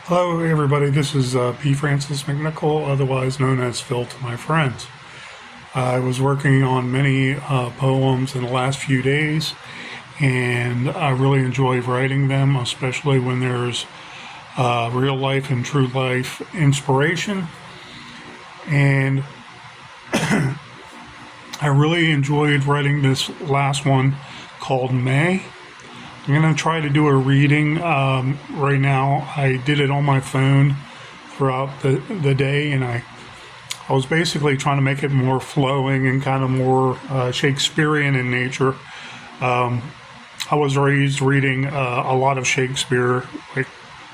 Hello, everybody. This is P. Francis McNichol, otherwise known as Phil to my friends. I was working on many poems in the last few days, and I really enjoy writing them, especially when there's real life and true life inspiration. And I really enjoyed writing this last one called May. I'm going to try to do a reading right now. I did it on my phone throughout the day, and I was basically trying to make it more flowing and kind of more Shakespearean in nature. I was raised reading a lot of Shakespeare like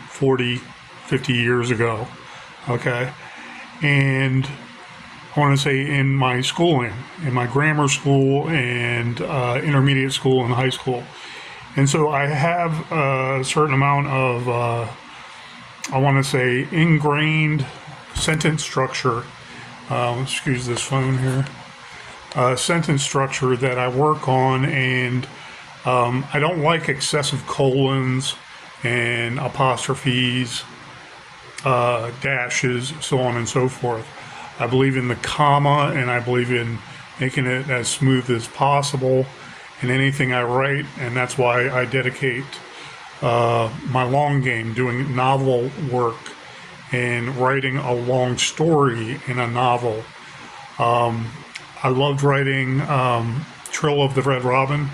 40, 50 years ago. Okay. And I want to say in my schooling, in my grammar school and intermediate school and high school. And so I have a certain amount of, I want to say, ingrained sentence structure. Excuse this phone here. Sentence structure that I work on, and I don't like excessive colons and apostrophes, dashes, so on and so forth. I believe in the comma, and I believe in making it as smooth as possible in anything I write, and that's why I dedicate my long game doing novel work and writing a long story in a novel. I loved writing Trill of the Red Robin.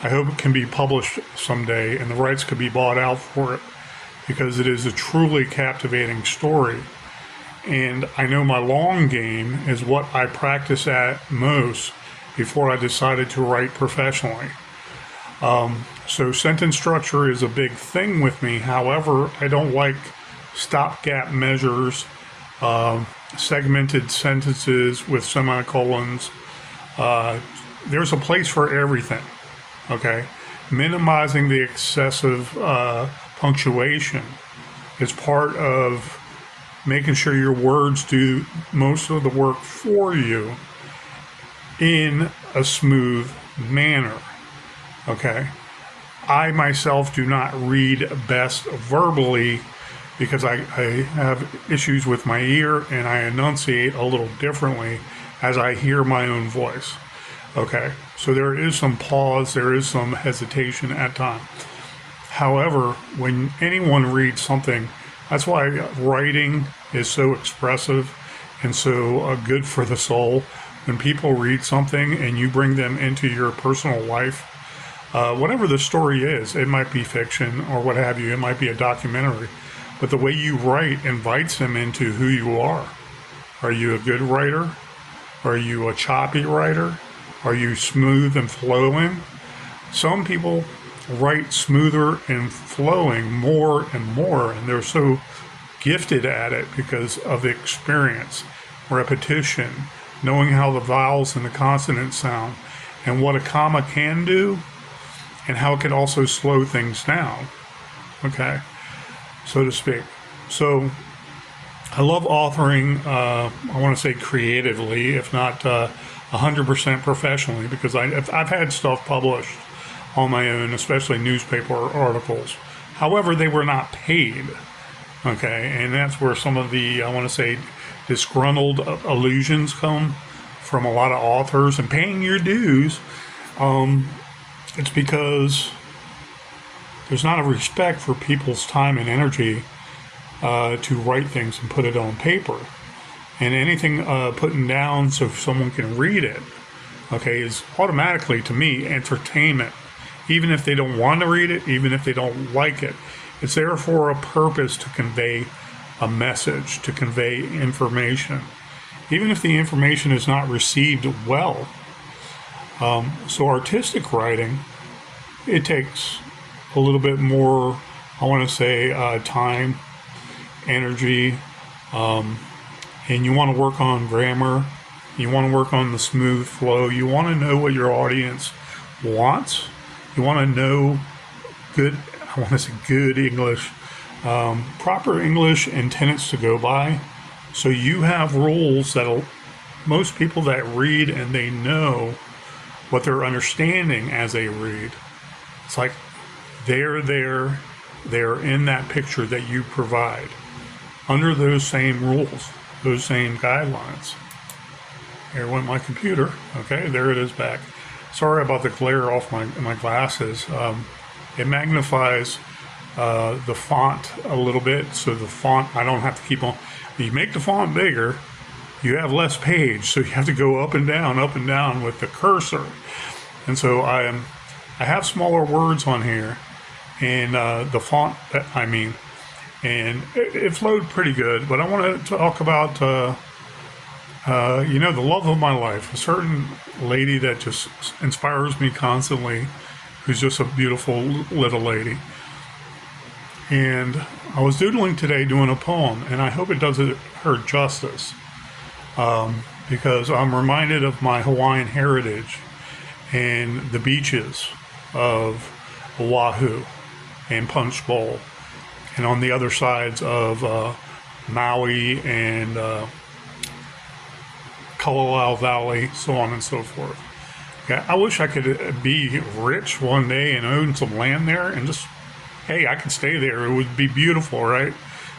I hope it can be published someday and the rights could be bought out for it, because it is a truly captivating story. And I know my long game is what I practice at most before I decided to write professionally. So sentence structure is a big thing with me. However, I don't like stopgap measures, segmented sentences with semicolons. There's a place for everything, okay? Minimizing the excessive punctuation is part of making sure your words do most of the work for you in a smooth manner. Okay. I myself do not read best verbally because I have issues with my ear and I enunciate a little differently as I hear my own voice. Okay. So there is some pause, there is some hesitation at times. However, when anyone reads something, that's why writing is so expressive and so good for the soul. When people read something and you bring them into your personal life, whatever the story is, it might be fiction or what have you, it might be a documentary, but the way you write invites them into who you are. Are you a good writer? Are you a choppy writer? Are you smooth and flowing? Some people write smoother and flowing more and more, and they're so gifted at it because of the experience, repetition, knowing how the vowels and the consonants sound, and what a comma can do, and how it can also slow things down, okay, so to speak. So I love authoring, I want to say creatively, if not 100% professionally, because I've had stuff published on my own, especially newspaper articles. However, they were not paid, okay, and that's where some of the, I want to say, disgruntled illusions come from a lot of authors. And paying your dues, it's because there's not a respect for people's time and energy to write things and put it on paper. And anything putting down so someone can read it, okay, is automatically, to me, entertainment. Even if they don't want to read it, even if they don't like it, it's there for a purpose to convey a message, to convey information, even if the information is not received well. So artistic writing, it takes a little bit more, I want to say, time, energy, and you want to work on grammar, you want to work on the smooth flow, you want to know what your audience wants, you want to know good, I want to say good English, proper English and tenets to go by. So you have rules that most people that read and they know what they're understanding as they read. It's like they're there there in that picture that you provide under those same rules, those same guidelines. Here went my computer. Okay, there it is back. Sorry about the glare off my glasses. It magnifies the font a little bit, so the font, I don't have to keep on. You make the font bigger, you have less page, so you have to go up and down with the cursor. And so I have smaller words on here, and the font, and it flowed pretty good. But I want to talk about, the love of my life, a certain lady that just inspires me constantly, who's just a beautiful little lady. And I was doodling today doing a poem, and I hope it does her justice, because I'm reminded of my Hawaiian heritage and the beaches of Oahu and Punch Bowl, and on the other sides of Maui and Kalalau Valley, so on and so forth. Okay, I wish I could be rich one day and own some land there and just, hey, I could stay there. It would be beautiful, right?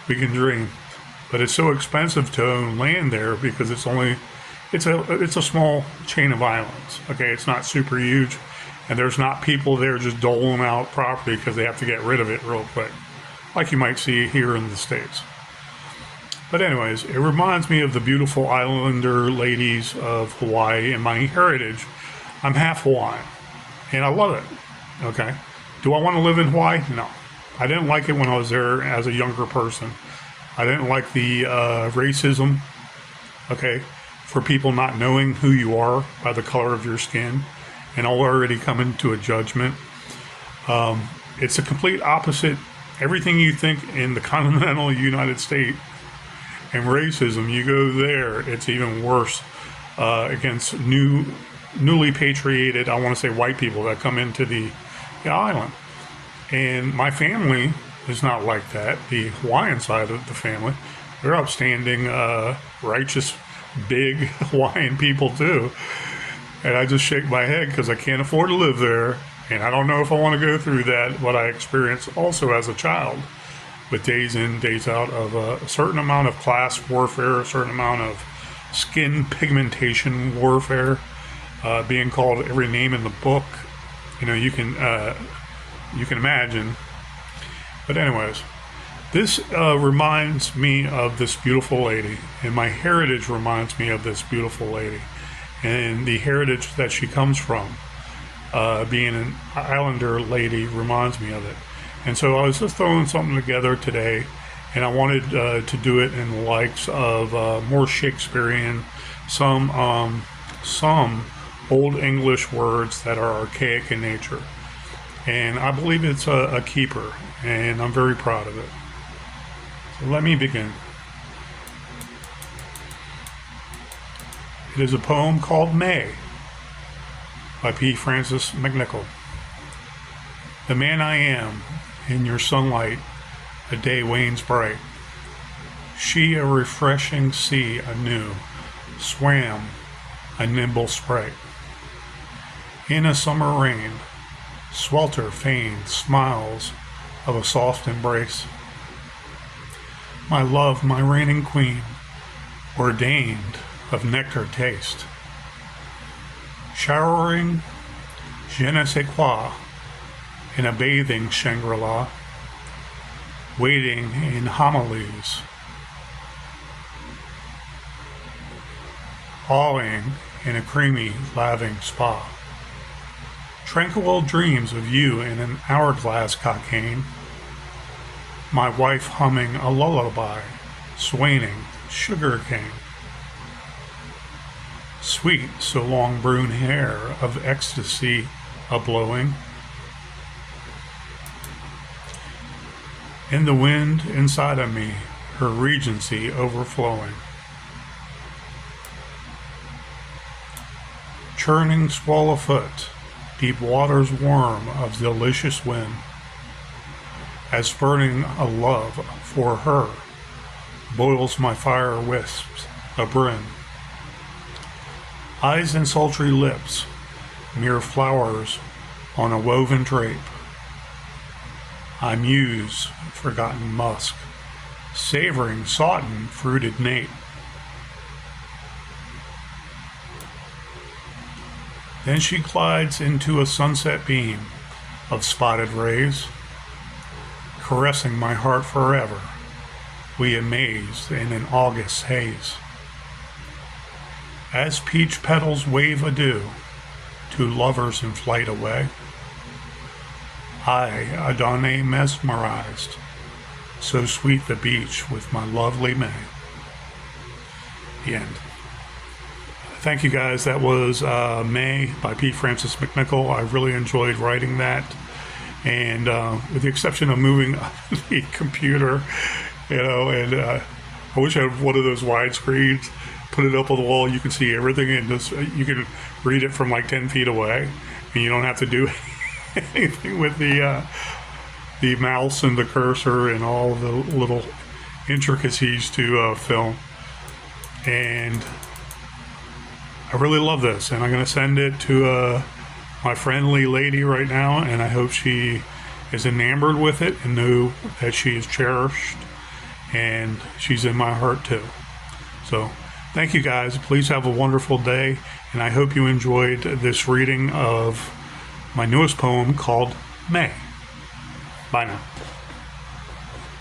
We can dream. But it's so expensive to own land there because it's a small chain of islands. Okay, it's not super huge, and there's not people there just doling out property because they have to get rid of it real quick, like you might see here in the States. But anyways, it reminds me of the beautiful islander ladies of Hawaii and my heritage. I'm half Hawaiian, and I love it. Okay. Do I want to live in Hawaii? No. I didn't like it when I was there as a younger person. I didn't like the racism, okay, for people not knowing who you are by the color of your skin and already coming to a judgment. It's a complete opposite. Everything you think in the continental United States and racism, you go there, it's even worse against newly patriated, I want to say white people that come into the island. And my family is not like that. The Hawaiian side of the family, they're upstanding, righteous, big Hawaiian people too. And I just shake my head because I can't afford to live there. And I don't know if I want to go through that, what I experienced also as a child, with days in, days out of a certain amount of class warfare, a certain amount of skin pigmentation warfare, being called every name in the book. You can imagine. But anyways, this reminds me of this beautiful lady, and my heritage reminds me of this beautiful lady, and the heritage that she comes from, being an islander lady, reminds me of it. And so I was just throwing something together today, and I wanted to do it in the likes of more Shakespearean, some Old English words that are archaic in nature. And I believe it's a keeper, and I'm very proud of it. So let me begin. It is a poem called May by P. Francis McNichol. The man I am, in your sunlight, a day wanes bright. She a refreshing sea anew, swam a nimble sprite. In a summer rain, swelter fains smiles of a soft embrace. My love, my reigning queen, ordained of nectar taste. Showering je ne sais quoi in a bathing shangri-la, waiting in homilies, awing in a creamy laving spa. Tranquil dreams of you in an hourglass cockaigne, my wife humming a lullaby, swaining sugarcane. Sweet so long brune hair of ecstasy a-blowing. In the wind inside of me, her regency overflowing. Churning squall afoot, deep water's worm of delicious whim, as spurning a love for her, boils my fire wisps a brune. Eyes and sultry lips, mere flowers on a woven drape. I muse, forgotten musk, savoring sodden fruited nape. Then she glides into a sunset beam of spotted rays, caressing my heart forever, we amazed in an August haze. As peach petals wave adieu to lovers in flight away, I, Adonai mesmerized, so sweet the beach with my lovely May. The end. Thank you guys. That was May by P. Francis McNichol. I really enjoyed writing that. And with the exception of moving the computer, and I wish I had one of those widescreens, put it up on the wall, you can see everything, and just you can read it from like 10 feet away, and you don't have to do anything with the mouse and the cursor and all the little intricacies to film. And I really love this, and I'm going to send it to my friendly lady right now, and I hope she is enamored with it and know that she is cherished, and she's in my heart too. So thank you guys. Please have a wonderful day, and I hope you enjoyed this reading of my newest poem called May. Bye now.